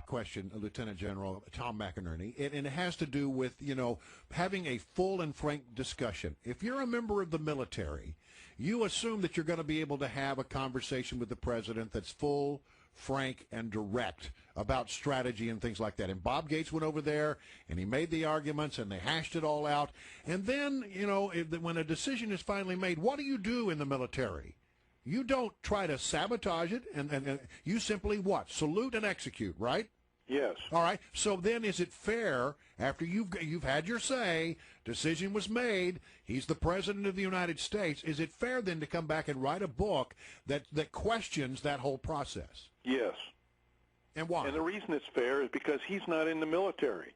question, Lieutenant General Tom McInerney, and it has to do with, having a full and frank discussion. If you're a member of the military, you assume that you're going to be able to have a conversation with the president that's full, frank, and direct about strategy and things like that. And Bob Gates went over there, and he made the arguments, and they hashed it all out. And then, when a decision is finally made, what do you do in the military? You don't try to sabotage it, and you simply what? Salute and execute, right? Yes. All right. So then is it fair, after you've had your say, decision was made, he's the President of the United States, is it fair then to come back and write a book that questions that whole process? Yes. And why? And the reason it's fair is because he's not in the military.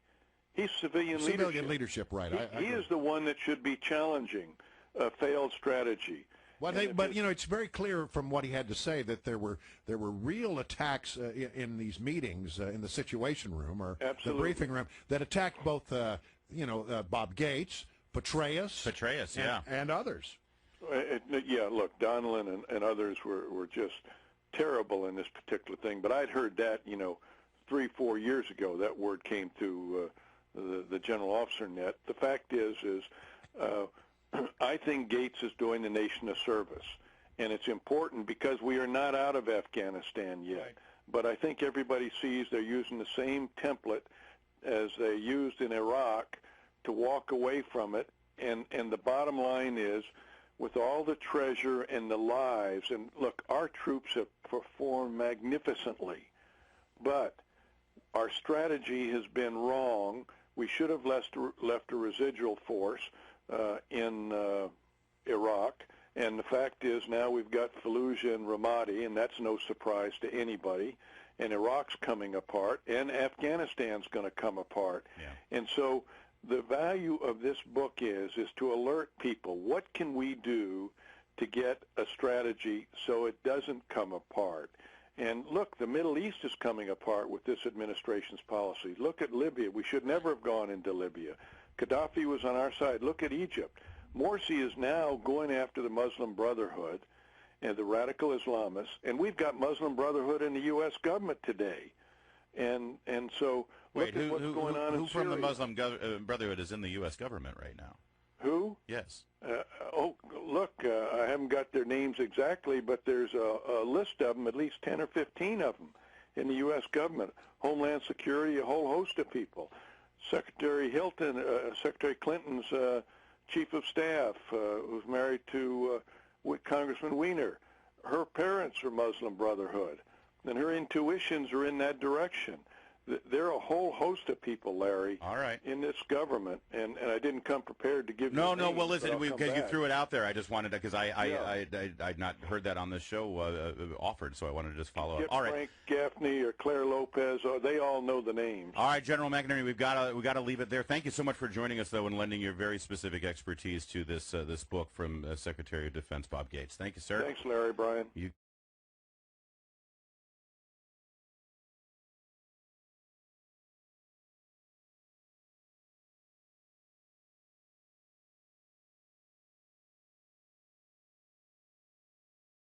He's civilian leadership. Civilian leadership, right. He is the one that should be challenging a failed strategy. Well, it's very clear from what he had to say that there were real attacks in these meetings in the Situation Room or Absolutely. the briefing room that attacked both, Bob Gates, Petraeus, and others. Yeah, look, Donilon and others were just terrible in this particular thing. But I'd heard that, 3-4 years ago. That word came through the general officer net. The fact is. I think Gates is doing the nation a service, and it's important because we are not out of Afghanistan yet. Right. But I think everybody sees they're using the same template as they used in Iraq to walk away from it, and the bottom line is, with all the treasure and the lives, and look, our troops have performed magnificently, but our strategy has been wrong. We should have left a residual force in Iraq, and the fact is now we've got Fallujah and Ramadi, and that's no surprise to anybody, and Iraq's coming apart, and Afghanistan's going to come apart. Yeah. And so the value of this book is to alert people, what can we do to get a strategy so it doesn't come apart? And look, the Middle East is coming apart with this administration's policy. Look at Libya. We should never have gone into Libya. Gaddafi was on our side. Look at Egypt. Morsi is now going after the Muslim Brotherhood and the radical Islamists, and we've got Muslim Brotherhood in the U.S. government today. And so look at what's going on in Syria. Who from the Muslim Brotherhood is in the U.S. government right now? Who? Yes. Look, I haven't got their names exactly, but there's a list of them, at least 10 or 15 of them in the U.S. government. Homeland Security, a whole host of people. Secretary Clinton's chief of staff, who's married to Congressman Weiner. Her parents are Muslim Brotherhood, and her intuitions are in that direction. There are a whole host of people, Larry, all right, in this government, and I didn't come prepared to give you names, well, listen, because you threw it out there, I just wanted to, because I'd not heard that on the show offered, so I wanted to just follow up. All right. Frank Gaffney or Claire Lopez, they all know the names. All right, General McInerney, we've got to leave it there. Thank you so much for joining us, though, and lending your very specific expertise to this book from Secretary of Defense Bob Gates. Thank you, sir. Thanks, Larry, Brian.